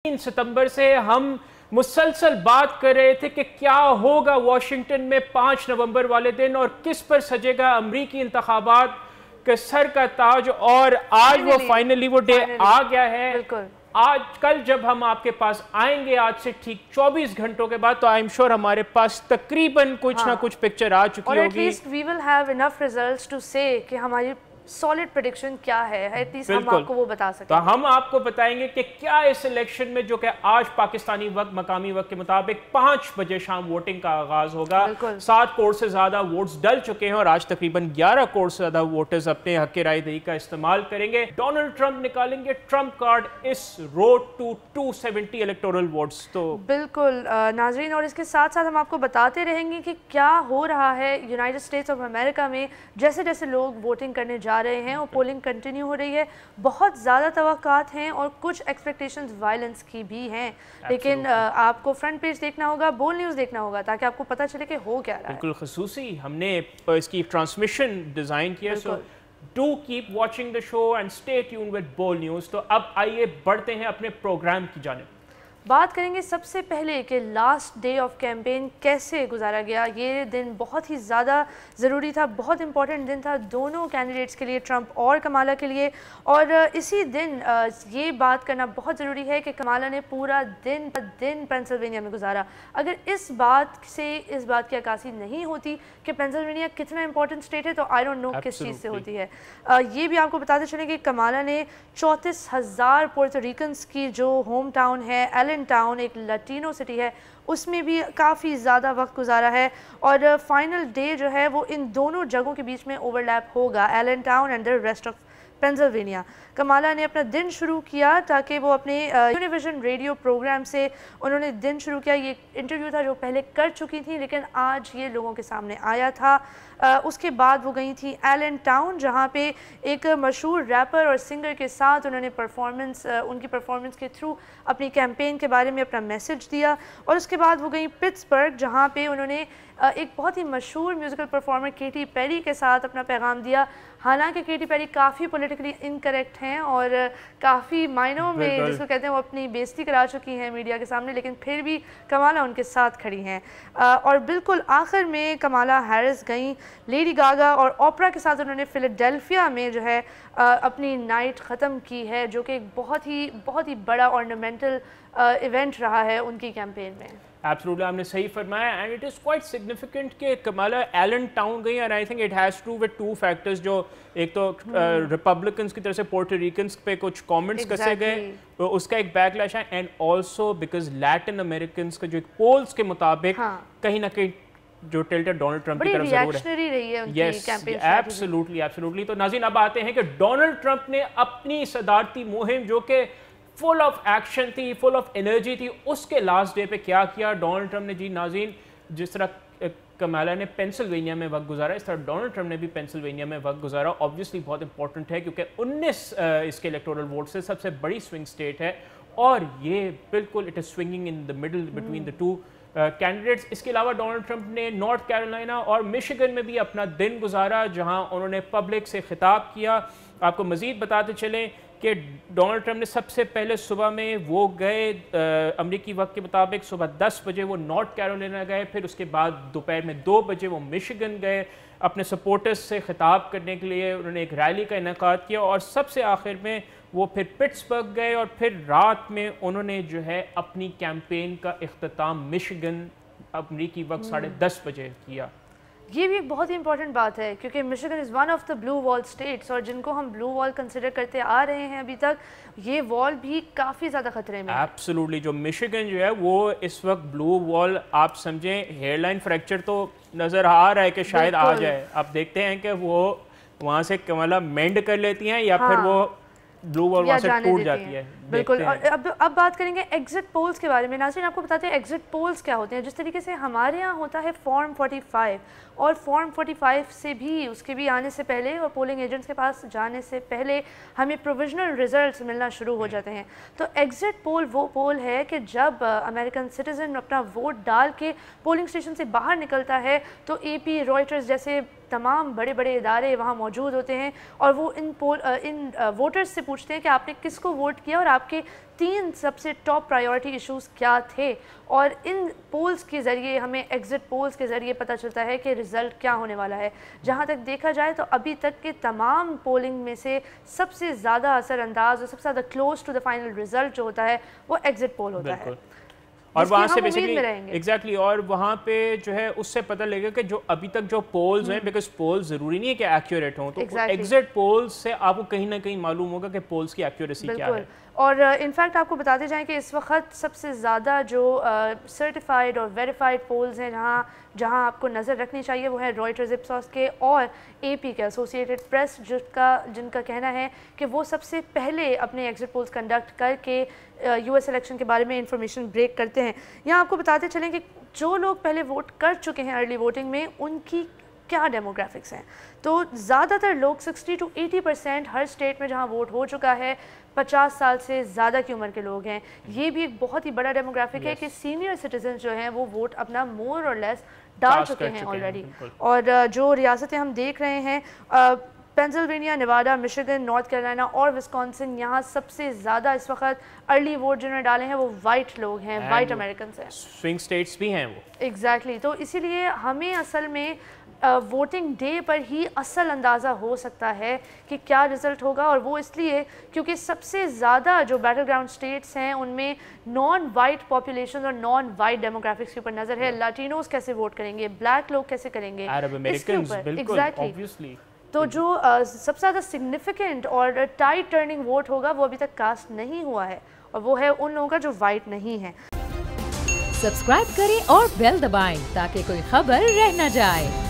3 सितंबर से हम मुसलसल बात कर रहे थे कि क्या होगा वाशिंगटन में 5 नवंबर वाले दिन और किस पर सजेगा अमरीकी इंतखाबात के सर का ताज। और आज वो फाइनली वो डे आ गया है। आज कल जब हम आपके पास आएंगे आज से ठीक 24 घंटों के बाद, तो आई एम श्योर हमारे पास तकरीबन कुछ ना कुछ पिक्चर आ चुकी होगी। At least we will have enough results to say कि हमारी सॉलिड प्रेडिक्शन क्या है, एटलीस्ट हम आपको वो बता सकते हैं। तो हम आपको बताएंगे कि क्या इस इलेक्शन में, जो कि आज पाकिस्तानी वक्त मकामी वक्त के मुताबिक 5 बजे शाम वोटिंग का आगाज होगा। 7 करोड़ से ज्यादा वोट्स डल चुके हैं और आज तकरीबन 11 करोड़ से ज्यादा वोटर्स अपने हक की राय दही का इस्तेमाल करेंगे। डोनाल्ड ट्रंप निकालेंगे ट्रंप कार्ड इस रोड टू 270 इलेक्टोरल वोट्स। तो बिल्कुल नाजरीन, और इसके साथ साथ हम आपको बताते रहेंगे कि क्या हो रहा है यूनाइटेड स्टेट्स ऑफ अमेरिका में। जैसे जैसे लोग वोटिंग करने जा रहे हैं और पोलिंग कंटिन्यू हो रही है, बहुत ज़्यादा तवक्कात हैं और कुछ एक्सपेक्टेशंस वायलेंस की भी हैं। लेकिन आपको फ्रंट पेज देखना होगा, बोल न्यूज़ देखना होगा, ताकि आपको पता चले कि हो क्या रहा है। बिल्कुल खसूसी हमने इसकी ट्रांसमिशन डिज़ाइन किया, so do keep watching the show and stay tuned with बोल न्यूज़। तो अब आइए बढ़ते हैं अपने प्रोग्राम की जानिब। बात करेंगे सबसे पहले कि लास्ट डे ऑफ कैंपेन कैसे गुजारा गया। ये दिन बहुत ही ज़्यादा ज़रूरी था, बहुत इंपॉर्टेंट दिन था दोनों कैंडिडेट्स के लिए, ट्रंप और कमाला के लिए। और इसी दिन ये बात करना बहुत ज़रूरी है कि कमाला ने पूरा दिन पेंसिल्वेनिया में गुजारा। अगर इस बात की अक्कासी नहीं होती कि पेंसिल्वेनिया कितना इंपॉर्टेंट स्टेट है, तो आई डोंट नो किस चीज़ से होती है। ये भी आपको बताते चलें कि कमाला ने 34,000 पोर्टोरिकन्स की जो होम टाउन है एलन टाउन, एक लैटिनो सिटी है, उसमें भी काफ़ी ज़्यादा वक्त गुजारा है। और फाइनल डे जो है वो इन दोनों जगहों के बीच में ओवरलैप होगा, Allentown and the rest of Pennsylvania. Kamala ने अपना दिन शुरू किया ताकि वो अपने यूनिविजन रेडियो प्रोग्राम से उन्होंने दिन शुरू किया। ये इंटरव्यू था जो पहले कर चुकी थी, लेकिन आज ये लोगों के सामने आया था। उसके बाद वो गई थी एलन टाउन, जहाँ पे एक मशहूर रैपर और सिंगर के साथ उन्होंने उनकी परफॉर्मेंस के थ्रू अपनी कैंपेन के बारे में अपना मैसेज दिया। और उसके बाद वो गई पिट्सबर्ग, जहाँ पे उन्होंने एक बहुत ही मशहूर म्यूज़िकल परफॉर्मर केटी पेरी के साथ अपना पैगाम दिया। हालांकि केटी पेरी काफ़ी पॉलिटिकली इनकरेक्ट हैं और काफ़ी मायनों में जिसको कहते हैं वो अपनी बेइज्जती करा चुकी हैं मीडिया के सामने, लेकिन फिर भी कमाला उनके साथ खड़ी हैं। और बिल्कुल आखिर में कमाला हैरिस गई लेडी गागा और ओपरा के साथ। उन्होंने फिलाडेल्फिया में जो है अपनी नाइट ख़त्म की है, जो कि एक बहुत ही बड़ा ऑर्नामेंटल इवेंट रहा है उनकी कैंपेन में। एब्सोल्युटली, आपने सही फरमाया and it is quite significant कि कमाला एलन टाउन गई। And I think it has to with 2 factors, जो एक तो रिपब्लिकन्स की तरफ से पोर्टोरिकन्स पे कुछ कमेंट्स कसे गए, तो उसका एक बैकलैश है। And also because Latin Americans का जो एक पोल्स के मुताबिक कहीं ना कहीं जो टिल्ट डोनाल्ड ट्रंप की तरफ जरूर है। Yes, absolutely. तो नाज़रीन, अब आते हैं कि डोनाल्ड ट्रंप ने अपनी सदारती मुहिम जो कि फुल ऑफ एक्शन थी, फुल ऑफ एनर्जी थी, उसके लास्ट डे पे क्या किया डोनाल्ड ट्रंप ने। जी नाज़रीन, जिस तरह कमाला ने पेंसिल्वेनिया में वक्त गुजारा, इस तरह डोनाल्ड ट्रंप ने भी पेंसिल्वेनिया में वक्त गुजारा। ऑब्वियसली बहुत इंपॉर्टेंट है क्योंकि 19 इसके इलेक्टोरल वोट से सबसे बड़ी स्विंग स्टेट है और ये बिल्कुल it is swinging in the middle between the 2 candidates. इसके अलावा डोनाल्ड ट्रंप ने नॉर्थ कैरोलिना और मिशिगन में भी अपना दिन गुजारा, जहां उन्होंने पब्लिक से खिताब किया। आपको मज़ीद बताते चलें कि डोनाल्ड ट्रंप ने सबसे पहले सुबह में वो गए अमरीकी वक्त के मुताबिक सुबह 10 बजे वो नॉर्थ कैरोलिना गए, फिर उसके बाद दोपहर में 2 बजे वो मिशिगन गए अपने सपोर्टर्स से खिताब करने के लिए। उन्होंने एक रैली का इनेकाद किया और सबसे आखिर में वो फिर पिट्सबर्ग गए और फिर रात में उन्होंने जो है अपनी कैंपेन का इख्तिताम मिशिगन अमरीकी वक्त 10:30 बजे किया। ये भी एक बहुत ही इंपॉर्टेंट बात है क्योंकि Michigan is one of the blue wall states, और जिनको हम ब्लू वॉल कंसिडर करते आ रहे हैं अभी तक, ये वॉल भी काफ़ी ज़्यादा खतरे में है। एब्सोल्युटली, जो मिशिगन जो है वो इस वक्त ब्लू वॉल, आप समझें हेयरलाइन फ्रैक्चर तो नज़र आ रहा है कि शायद आ जाए। आप देखते हैं कि वो वहाँ से कमाला मेंड कर लेती हैं या फिर वो ब्लू वॉल वहाँ से टूट जाती है। बिल्कुल। और अब बात करेंगे एग्जिट पोल्स के बारे में। नाज़रीन, आपको बताते हैं एग्जिट पोल्स क्या होते हैं। जिस तरीके से हमारे यहाँ होता है फॉर्म 45, और फॉर्म 45 से भी उसके भी आने से पहले और पोलिंग एजेंट्स के पास जाने से पहले हमें प्रोविजनल रिजल्ट्स मिलना शुरू हो जाते हैं। तो एग्जिट पोल वो पोल है कि जब अमेरिकन सिटीज़न अपना वोट डाल के पोलिंग स्टेशन से बाहर निकलता है तो AP, रॉयटर्स जैसे तमाम बड़े बड़े इदारे वहाँ मौजूद होते हैं और वो इन वोटर्स से पूछते हैं कि आपने किसको वोट किया और आपके 3 सबसे टॉप प्रायोरिटी इश्यूज़ क्या थे, और इन पोल्स के ज़रिए हमें एग्ज़िट पोल्स के ज़रिए पता चलता है कि रिज़ल्ट क्या होने वाला है। जहाँ तक देखा जाए तो अभी तक के तमाम पोलिंग में से सबसे ज़्यादा असरअंदाज और सबसे ज़्यादा close to the final result जो होता है वो एग्ज़िट पोल होता है, और वहाँ से बेसिकली एग्जैक्टली और वहाँ पे जो है उससे पता लगेगा कि जो अभी तक जो पोल्स हैं, बिकॉज पोल्स ज़रूरी नहीं है कि एक्यूरेट हों, तो एग्जिट पोल्स से आपको कहीं ना कहीं मालूम होगा कि पोल्स की एक्यूरेसी क्या है। और इनफैक्ट आपको बताते जाएं कि इस वक्त सबसे ज़्यादा जो सर्टिफाइड और वेरीफाइड पोल्स हैं जहाँ आपको नज़र रखनी चाहिए वो है रॉयटर्स, इप्सॉस के और AP के, एसोसिएटेड प्रेस, जिनका कहना है कि वो सबसे पहले अपने एग्जिट पोल्स कंडक्ट करके US इलेक्शन के बारे में इंफॉर्मेशन ब्रेक करते हैं। यहाँ आपको बताते चलें कि जो लोग पहले वोट कर चुके हैं अर्ली वोटिंग में उनकी क्या डेमोग्राफिक्स हैं। तो ज़्यादातर लोग 60 to 80% हर स्टेट में जहाँ वोट हो चुका है 50 साल से ज़्यादा की उम्र के लोग हैं। ये भी एक बहुत ही बड़ा डेमोग्राफिक है कि सीनियर सिटीजन जो हैं वो वोट अपना मोर और लेस डाल चुके हैं ऑलरेडी। और जो रियासतें हम देख रहे हैं Pennsylvania, Nevada, Michigan, north Carolina और विस्कॉन्सिन, यहाँ सबसे ज़्यादा इस वक्त अर्ली वोट जिन्होंने डाले हैं वो वाइट लोग हैं, वाइट अमेरिकन हैं, स्विंग स्टेट्स भी हैं वो। एग्जैक्टली तो इसीलिए हमें असल में वोटिंग डे पर ही असल अंदाज़ा हो सकता है कि क्या रिज़ल्ट होगा, और वो इसलिए क्योंकि सबसे ज़्यादा जो बैटल ग्राउंड स्टेट्स हैं उनमें नॉन वाइट पॉपुलेशन और नॉन वाइट डेमोग्राफिक्स के ऊपर नज़र है। लैटिनोज कैसे वोट करेंगे, ब्लैक लोग कैसे करेंगे, अरब अमेरिकन्स, बिल्कुल ऑब्वियसली। तो जो सबसे ज़्यादा सिग्निफिकेंट और टाइट टर्निंग वोट होगा वो अभी तक कास्ट नहीं हुआ है, और वो है उन लोगों का जो वाइट नहीं है। सब्सक्राइब करें और बेल दबाएं ताकि कोई खबर रह न जाए।